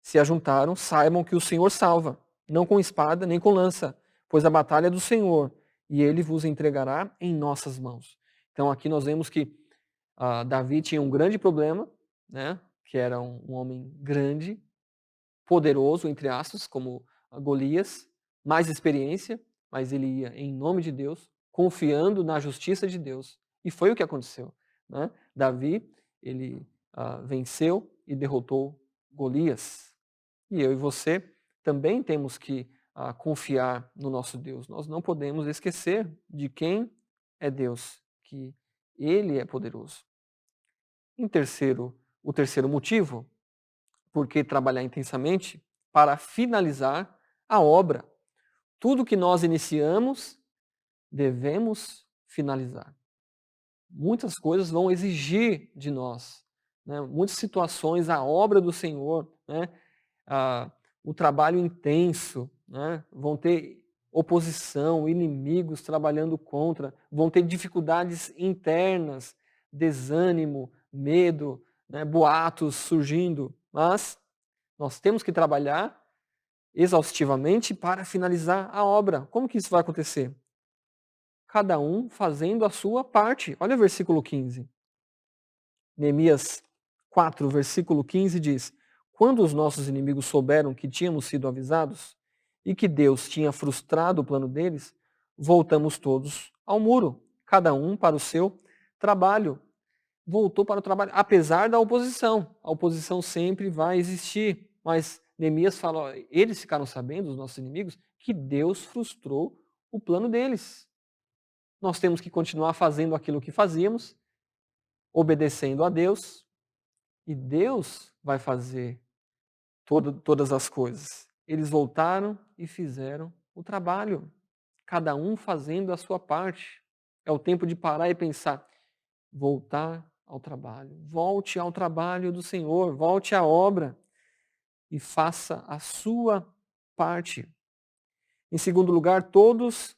se ajuntaram saibam que o Senhor salva, não com espada nem com lança, pois a batalha é do Senhor, e ele vos entregará em nossas mãos. Então aqui nós vemos que Davi tinha um grande problema, né, que era um homem grande, poderoso, entre aspas, como Golias, mais experiência, mas ele ia em nome de Deus, confiando na justiça de Deus. E foi o que aconteceu. Né? Davi, ele venceu e derrotou Golias. E eu e você também temos que confiar no nosso Deus. Nós não podemos esquecer de quem é Deus, que Ele é poderoso. O terceiro motivo, por que trabalhar intensamente? Para finalizar a obra. Tudo que nós iniciamos, devemos finalizar. Muitas coisas vão exigir de nós, né? Muitas situações, a obra do Senhor, né? O trabalho intenso, né? Vão ter oposição, inimigos trabalhando contra, vão ter dificuldades internas, desânimo, medo, né? Boatos surgindo, mas nós temos que trabalhar exaustivamente para finalizar a obra. Como que isso vai acontecer? Cada um fazendo a sua parte. Olha o versículo 15. Neemias 4, versículo 15 diz: Quando os nossos inimigos souberam que tínhamos sido avisados e que Deus tinha frustrado o plano deles, voltamos todos ao muro, cada um para o seu trabalho. Voltou para o trabalho, apesar da oposição. A oposição sempre vai existir, mas Neemias fala, ó, eles ficaram sabendo, os nossos inimigos, que Deus frustrou o plano deles. Nós temos que continuar fazendo aquilo que fazíamos, obedecendo a Deus, e Deus vai fazer todas as coisas. Eles voltaram e fizeram o trabalho, cada um fazendo a sua parte. É o tempo de parar e pensar, voltar ao trabalho. Volte ao trabalho do Senhor, volte à obra e faça a sua parte. Em segundo lugar, todos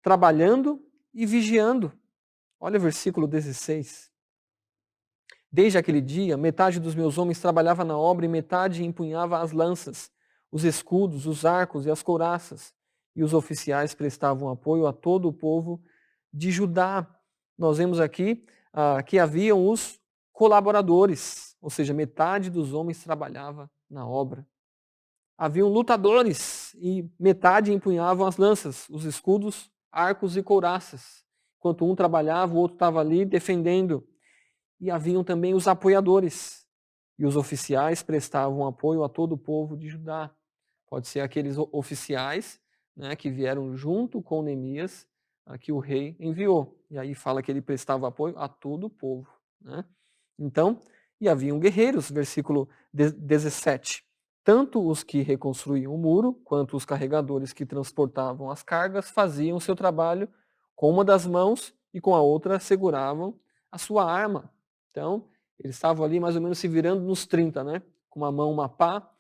trabalhando e vigiando. Olha o versículo 16. Desde aquele dia, metade dos meus homens trabalhava na obra e metade empunhava as lanças, os escudos, os arcos e as couraças. E os oficiais prestavam apoio a todo o povo de Judá. Nós vemos aqui que haviam os colaboradores, ou seja, metade dos homens trabalhava na obra. Haviam lutadores e metade empunhavam as lanças, os escudos, arcos e couraças. Enquanto um trabalhava, o outro estava ali defendendo. E haviam também os apoiadores. E os oficiais prestavam apoio a todo o povo de Judá. Pode ser aqueles oficiais, né, que vieram junto com Neemias, que o rei enviou. E aí fala que ele prestava apoio a todo o povo. Né? Então, e haviam guerreiros, versículo 17. Tanto os que reconstruíam o muro, quanto os carregadores que transportavam as cargas, faziam o seu trabalho com uma das mãos e com a outra seguravam a sua arma. Então, eles estavam ali mais ou menos se virando nos 30, né? Com uma mão uma pá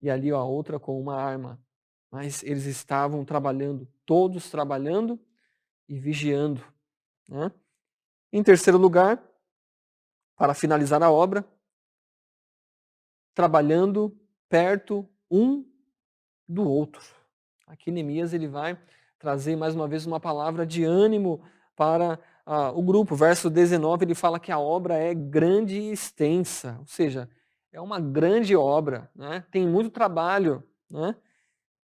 e ali a outra com uma arma. Mas eles estavam trabalhando, todos trabalhando e vigiando. Né? Em terceiro lugar, para finalizar a obra, trabalhando perto um do outro. Aqui Neemias ele vai trazer mais uma vez uma palavra de ânimo para o grupo. Verso 19 ele fala que a obra é grande e extensa, ou seja, é uma grande obra, né? Tem muito trabalho, né?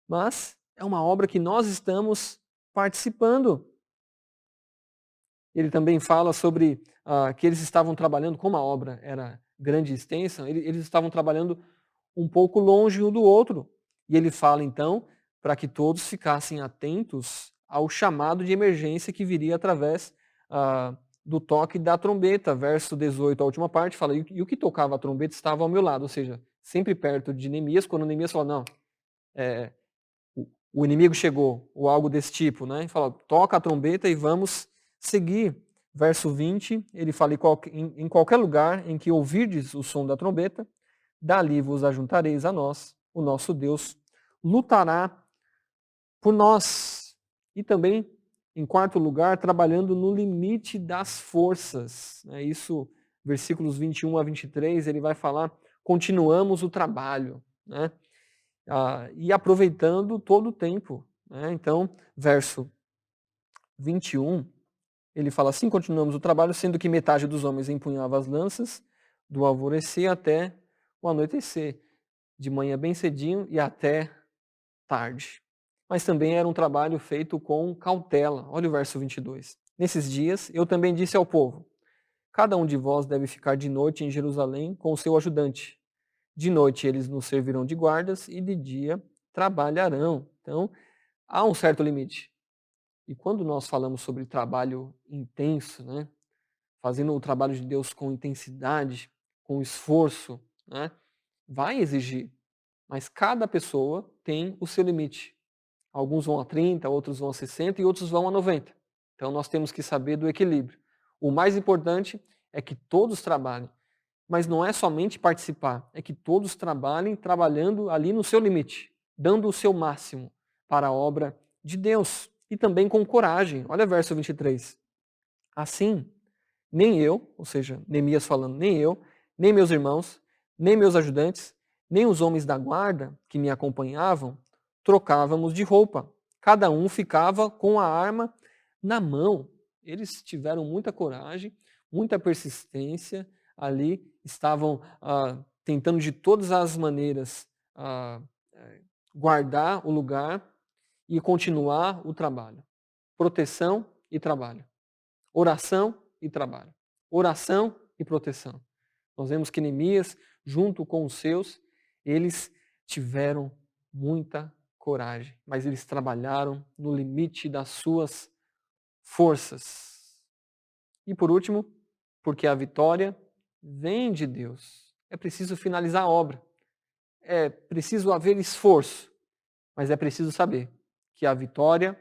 Mas é uma obra que nós estamos participando. Ele também fala sobre que eles estavam trabalhando, como a obra era grande e extensa, eles estavam trabalhando um pouco longe um do outro. E ele fala então para que todos ficassem atentos ao chamado de emergência que viria através do toque da trombeta. Verso 18, a última parte, fala, e o que tocava a trombeta estava ao meu lado, ou seja, sempre perto de Neemias, quando Neemias fala, não, o inimigo chegou, ou algo desse tipo, né? E fala, toca a trombeta e vamos seguir. Verso 20, ele fala, em qualquer lugar em que ouvirdes o som da trombeta, dali vos ajuntareis a nós, o nosso Deus lutará por nós. E também, em quarto lugar, trabalhando no limite das forças. Isso, versículos 21 a 23, ele vai falar, continuamos o trabalho, né? E aproveitando todo o tempo. Né? Então, verso 21, ele fala assim, continuamos o trabalho, sendo que metade dos homens empunhava as lanças, do alvorecer até o anoitecer, de manhã bem cedinho e até tarde. Mas também era um trabalho feito com cautela. Olha o verso 22. Nesses dias, eu também disse ao povo, cada um de vós deve ficar de noite em Jerusalém com o seu ajudante. De noite eles nos servirão de guardas e de dia trabalharão. Então, há um certo limite. E quando nós falamos sobre trabalho intenso, né, fazendo o trabalho de Deus com intensidade, com esforço, né, vai exigir, mas cada pessoa tem o seu limite. Alguns vão a 30, outros vão a 60 e outros vão a 90. Então nós temos que saber do equilíbrio. O mais importante é que todos trabalhem, mas não é somente participar, é que todos trabalhem trabalhando ali no seu limite, dando o seu máximo para a obra de Deus e também com coragem. Olha verso 23. Assim, nem eu, ou seja, Neemias falando, nem eu, nem meus irmãos, nem meus ajudantes, nem os homens da guarda que me acompanhavam, trocávamos de roupa. Cada um ficava com a arma na mão. Eles tiveram muita coragem, muita persistência ali, estavam tentando de todas as maneiras guardar o lugar e continuar o trabalho. Proteção e trabalho. Oração e trabalho. Oração e proteção. Nós vemos que Neemias, junto com os seus, eles tiveram muita coragem, mas eles trabalharam no limite das suas forças. E por último, porque a vitória vem de Deus. É preciso finalizar a obra. É preciso haver esforço, mas é preciso saber que a vitória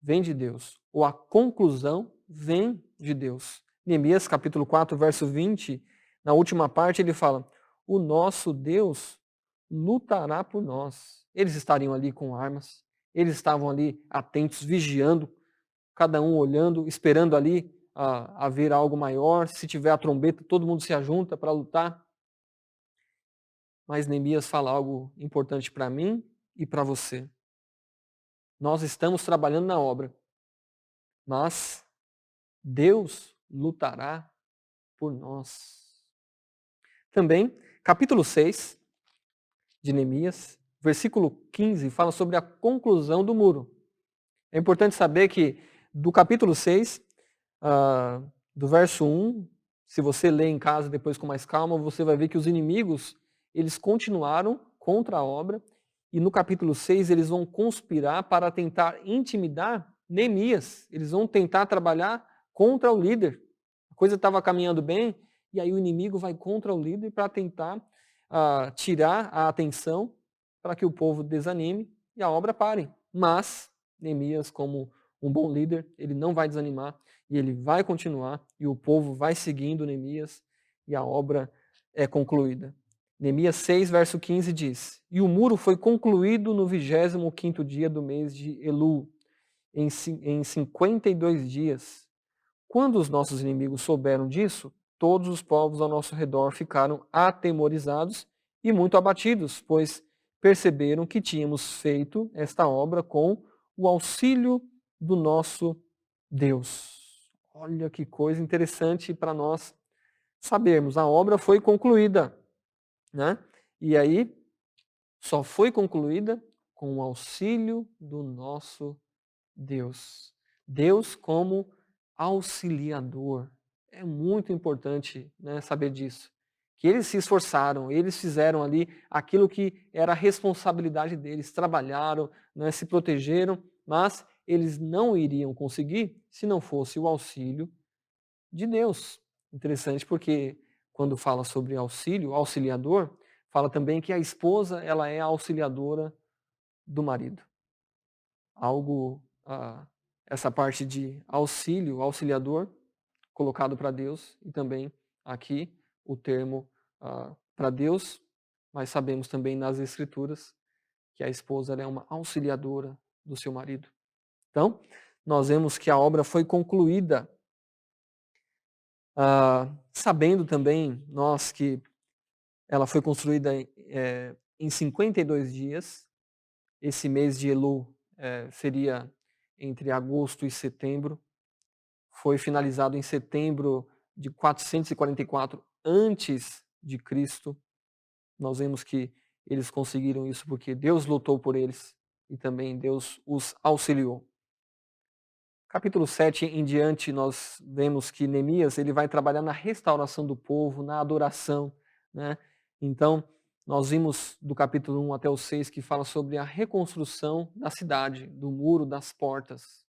vem de Deus, ou a conclusão vem de Deus. Neemias capítulo 4, verso 20, na última parte ele fala: o nosso Deus lutará por nós. Eles estariam ali com armas, eles estavam ali atentos, vigiando, cada um olhando, esperando ali haver algo maior. Se tiver a trombeta, todo mundo se ajunta para lutar. Mas Neemias fala algo importante para mim e para você. Nós estamos trabalhando na obra, mas Deus lutará por nós. Também, capítulo 6 de Neemias, versículo 15, fala sobre a conclusão do muro. É importante saber que do capítulo 6, do verso 1, se você ler em casa depois com mais calma, você vai ver que os inimigos, eles continuaram contra a obra, e no capítulo 6 eles vão conspirar para tentar intimidar Neemias. Eles vão tentar trabalhar contra o líder. A coisa estava caminhando bem, e aí o inimigo vai contra o líder para tentar tirar a atenção para que o povo desanime e a obra pare. Mas Neemias, como um bom líder, ele não vai desanimar e ele vai continuar e o povo vai seguindo Neemias e a obra é concluída. Neemias 6, verso 15 diz: e o muro foi concluído no 25º dia do mês de Elul, em 52 dias. Quando os nossos inimigos souberam disso, todos os povos ao nosso redor ficaram atemorizados e muito abatidos, pois perceberam que tínhamos feito esta obra com o auxílio do nosso Deus. Olha que coisa interessante para nós sabermos. A obra foi concluída, né? E aí só foi concluída com o auxílio do nosso Deus. Deus como auxiliador. É muito importante, né, saber disso. Que eles se esforçaram, eles fizeram ali aquilo que era a responsabilidade deles, trabalharam, né, se protegeram, mas eles não iriam conseguir se não fosse o auxílio de Deus. Interessante porque quando fala sobre auxílio, auxiliador, fala também que a esposa ela é a auxiliadora do marido. Algo, essa parte de auxílio, auxiliador, colocado para Deus, e também aqui o termo para Deus, mas sabemos também nas Escrituras que a esposa ela é uma auxiliadora do seu marido. Então, nós vemos que a obra foi concluída, sabendo também nós que ela foi construída em 52 dias. Esse mês de Elul seria entre agosto e setembro. Foi finalizado em setembro de 444 antes de Cristo. Nós vemos que eles conseguiram isso porque Deus lutou por eles e também Deus os auxiliou. Capítulo 7 em diante, nós vemos que Neemias ele vai trabalhar na restauração do povo, na adoração, né? Então, nós vimos do capítulo 1 até o 6 que fala sobre a reconstrução da cidade, do muro, das portas.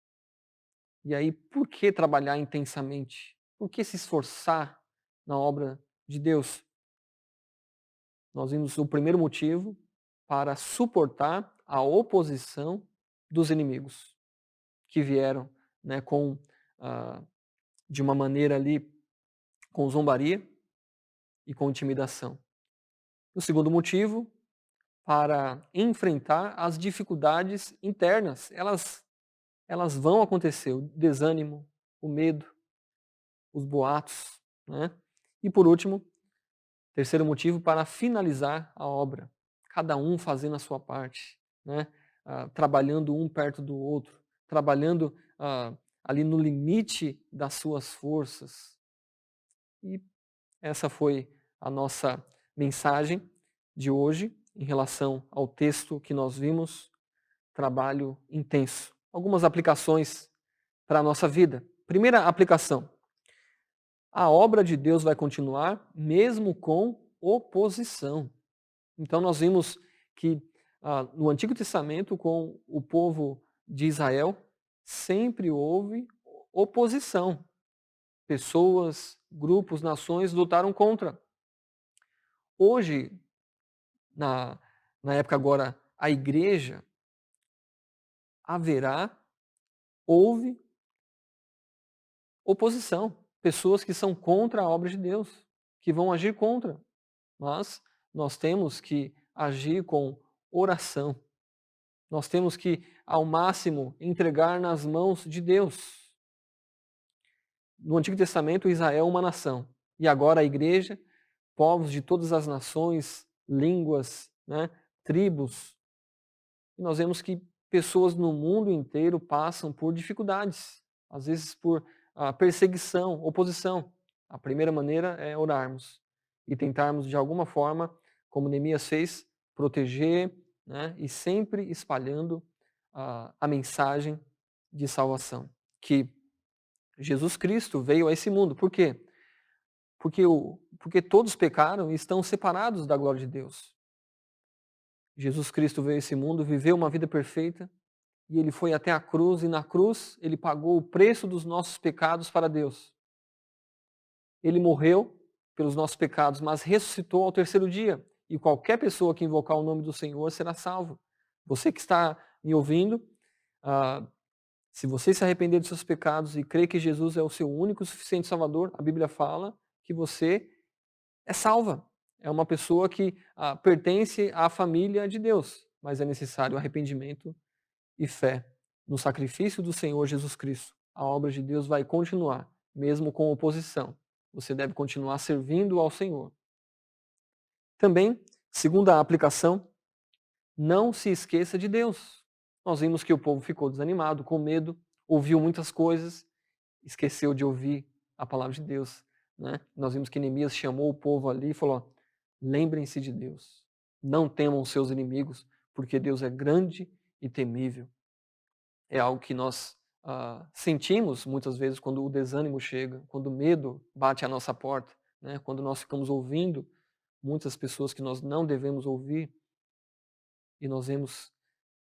E aí, por que trabalhar intensamente? Por que se esforçar na obra de Deus? Nós vimos o primeiro motivo para suportar a oposição dos inimigos que vieram, né, ah, de uma maneira ali com zombaria e com intimidação. O segundo motivo, para enfrentar as dificuldades internas. Elas vão acontecer, o desânimo, o medo, os boatos, né? E por último, terceiro motivo, para finalizar a obra. Cada um fazendo a sua parte, né? Trabalhando um perto do outro, trabalhando ali no limite das suas forças. E essa foi a nossa mensagem de hoje em relação ao texto que nós vimos, trabalho intenso. Algumas aplicações para a nossa vida. Primeira aplicação: a obra de Deus vai continuar mesmo com oposição. Então nós vimos que no Antigo Testamento, com o povo de Israel, sempre houve oposição. Pessoas, grupos, nações lutaram contra. Hoje, na época agora, a igreja, houve oposição. Pessoas que são contra a obra de Deus, que vão agir contra. Mas nós temos que agir com oração. Nós temos que, ao máximo, entregar nas mãos de Deus. No Antigo Testamento, Israel é uma nação. E agora a igreja, povos de todas as nações, línguas, né, tribos. E nós vemos que pessoas no mundo inteiro passam por dificuldades, às vezes por perseguição, oposição. A primeira maneira é orarmos e tentarmos de alguma forma, como Neemias fez, proteger, né, e sempre espalhando a mensagem de salvação, que Jesus Cristo veio a esse mundo. Por quê? Porque todos pecaram e estão separados da glória de Deus. Jesus Cristo veio a esse mundo, viveu uma vida perfeita, e ele foi até a cruz, e na cruz ele pagou o preço dos nossos pecados para Deus. Ele morreu pelos nossos pecados, mas ressuscitou ao terceiro dia. E qualquer pessoa que invocar o nome do Senhor será salvo. Você que está me ouvindo, se você se arrepender dos seus pecados e crer que Jesus é o seu único e suficiente Salvador, a Bíblia fala que você é salva. É uma pessoa que pertence à família de Deus, mas é necessário arrependimento e fé no sacrifício do Senhor Jesus Cristo. A obra de Deus vai continuar, mesmo com oposição. Você deve continuar servindo ao Senhor. Também, segunda aplicação, não se esqueça de Deus. Nós vimos que o povo ficou desanimado, com medo, ouviu muitas coisas, esqueceu de ouvir a palavra de Deus, né? Nós vimos que Neemias chamou o povo ali e falou: lembrem-se de Deus, não temam os seus inimigos, porque Deus é grande e temível. É algo que nós sentimos muitas vezes quando o desânimo chega, quando o medo bate à nossa porta, né? Quando nós ficamos ouvindo muitas pessoas que nós não devemos ouvir, e nós vemos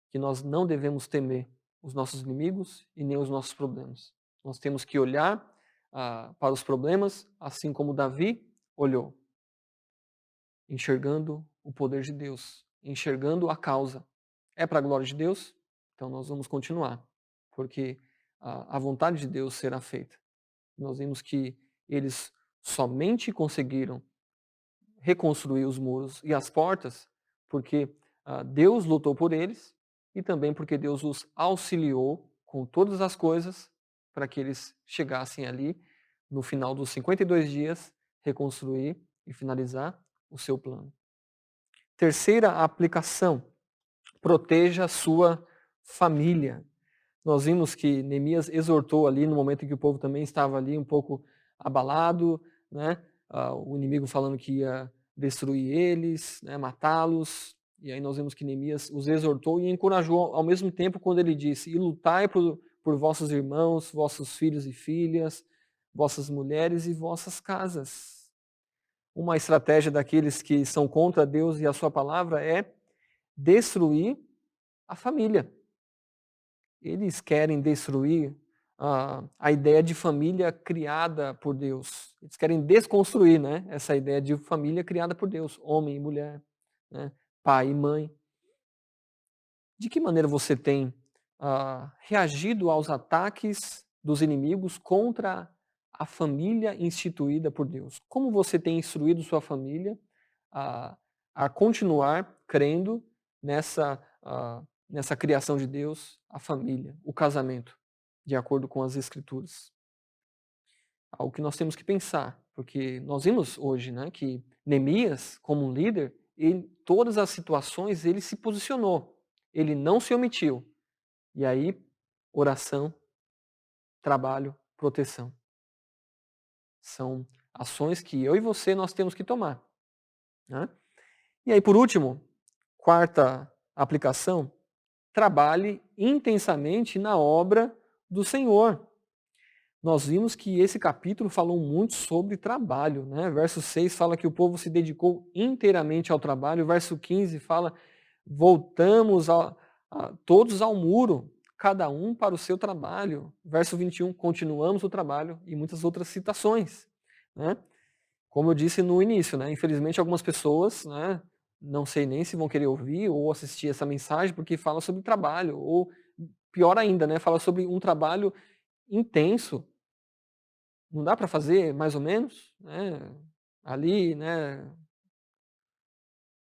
que nós não devemos temer os nossos inimigos e nem os nossos problemas. Nós temos que olhar para os problemas, assim como Davi olhou, enxergando o poder de Deus, enxergando a causa. É para a glória de Deus? Então nós vamos continuar, porque a vontade de Deus será feita. Nós vimos que eles somente conseguiram reconstruir os muros e as portas porque Deus lutou por eles e também porque Deus os auxiliou com todas as coisas para que eles chegassem ali no final dos 52 dias, reconstruir e finalizar o seu plano. Terceira aplicação: proteja a sua família. Nós vimos que Neemias exortou ali no momento em que o povo também estava ali um pouco abalado, né? O inimigo falando que ia destruir eles, né? Matá-los. E aí nós vemos que Neemias os exortou e encorajou ao mesmo tempo quando ele disse: e lutai por vossos irmãos, vossos filhos e filhas, vossas mulheres e vossas casas. Uma estratégia daqueles que são contra Deus e a sua palavra é destruir a família. Eles querem destruir a ideia de família criada por Deus. Eles querem desconstruir, né, essa ideia de família criada por Deus, homem e mulher, né, pai e mãe. De que maneira você tem reagido aos ataques dos inimigos contra a família instituída por Deus? Como você tem instruído sua família a continuar crendo nessa criação de Deus, a família, o casamento, de acordo com as Escrituras? Algo que nós temos que pensar, porque nós vimos hoje, né, que Neemias, como um líder, em todas as situações ele se posicionou, ele não se omitiu. E aí, oração, trabalho, proteção. São ações que eu e você nós temos que tomar, né? E aí, por último, quarta aplicação, trabalhe intensamente na obra do Senhor. Nós vimos que esse capítulo falou muito sobre trabalho, né? Verso 6 fala que o povo se dedicou inteiramente ao trabalho. Verso 15 fala, voltamos todos ao muro, cada um para o seu trabalho. Verso 21, continuamos o trabalho, e muitas outras citações, né? Como eu disse no início, né? Infelizmente algumas pessoas, né, não sei nem se vão querer ouvir ou assistir essa mensagem porque fala sobre trabalho, ou pior ainda, né, fala sobre um trabalho intenso. Não dá para fazer mais ou menos, né, ali, né?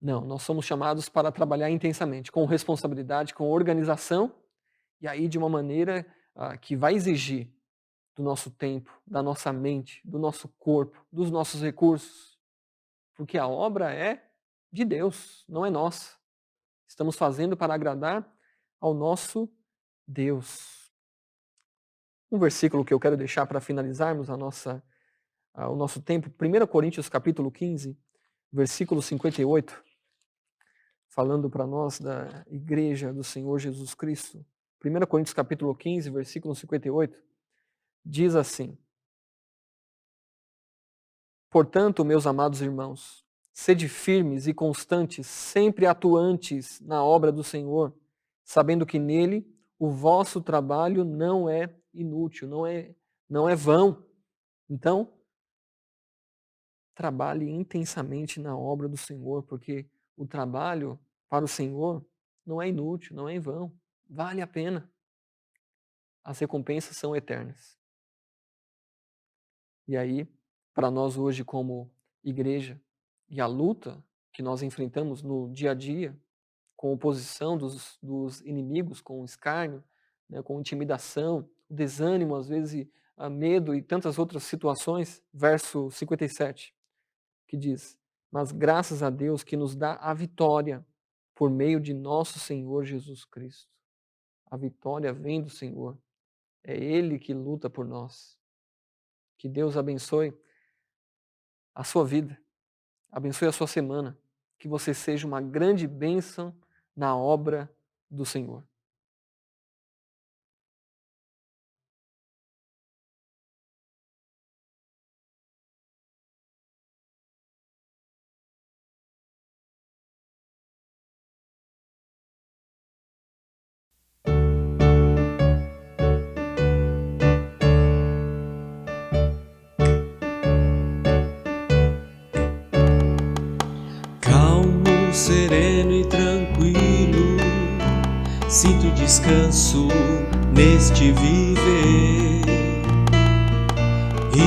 Não, nós somos chamados para trabalhar intensamente, com responsabilidade, com organização, e aí de uma maneira que vai exigir do nosso tempo, da nossa mente, do nosso corpo, dos nossos recursos, porque a obra é de Deus, não é nossa. Estamos fazendo para agradar ao nosso Deus. Um versículo que eu quero deixar para finalizarmos o nosso tempo, 1 Coríntios capítulo 15, versículo 58, falando para nós da igreja do Senhor Jesus Cristo. 1 Coríntios capítulo 15, versículo 58, diz assim: portanto, meus amados irmãos, sede firmes e constantes, sempre atuantes na obra do Senhor, sabendo que nele o vosso trabalho não é inútil, não é vão. Então, trabalhe intensamente na obra do Senhor, porque o trabalho para o Senhor não é inútil, não é em vão. Vale a pena. As recompensas são eternas. E aí, para nós hoje como igreja, e a luta que nós enfrentamos no dia a dia, com oposição dos inimigos, com escárnio, né, com intimidação, desânimo, às vezes, medo e tantas outras situações, verso 57, que diz: mas graças a Deus que nos dá a vitória por meio de nosso Senhor Jesus Cristo. A vitória vem do Senhor. É Ele que luta por nós. Que Deus abençoe a sua vida, abençoe a sua semana, que você seja uma grande bênção na obra do Senhor. Calmo, sereno e tranquilo, sinto descanso neste viver.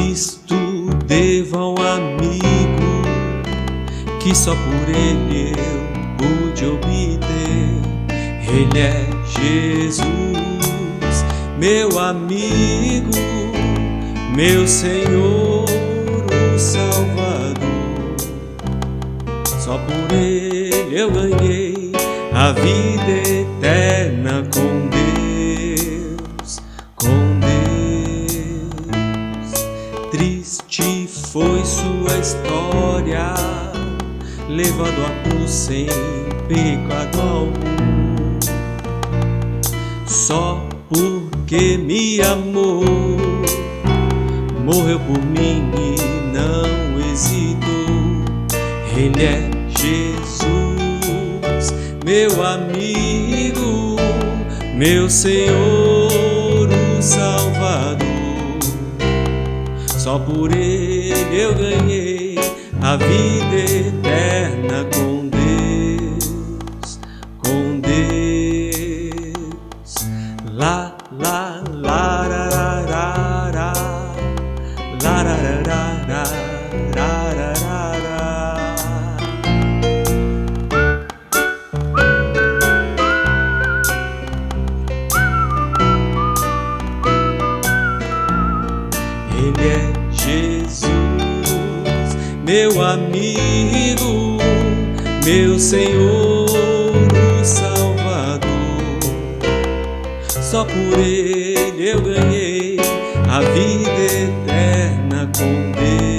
Isto devo ao amigo que só por ele eu pude obter. Ele é Jesus, meu amigo, meu Senhor, o Salvador. Só por ele eu ganhei a vida eterna com Deus, com Deus. Triste foi sua história, levado à cruz sem pecado algum. Só porque me amou, morreu por mim e não hesitou. Ele é Jesus, meu amigo, meu Senhor, o Salvador. Só por ele eu ganhei a vida eterna com Deus, com Deus. Lá, lá, lá, lá, lá, lá, lá, lá, lá, lá, lá, lá, lá. Ele é Jesus, meu amigo, meu Senhor, o Salvador. Só por ele eu ganhei a vida eterna com Deus.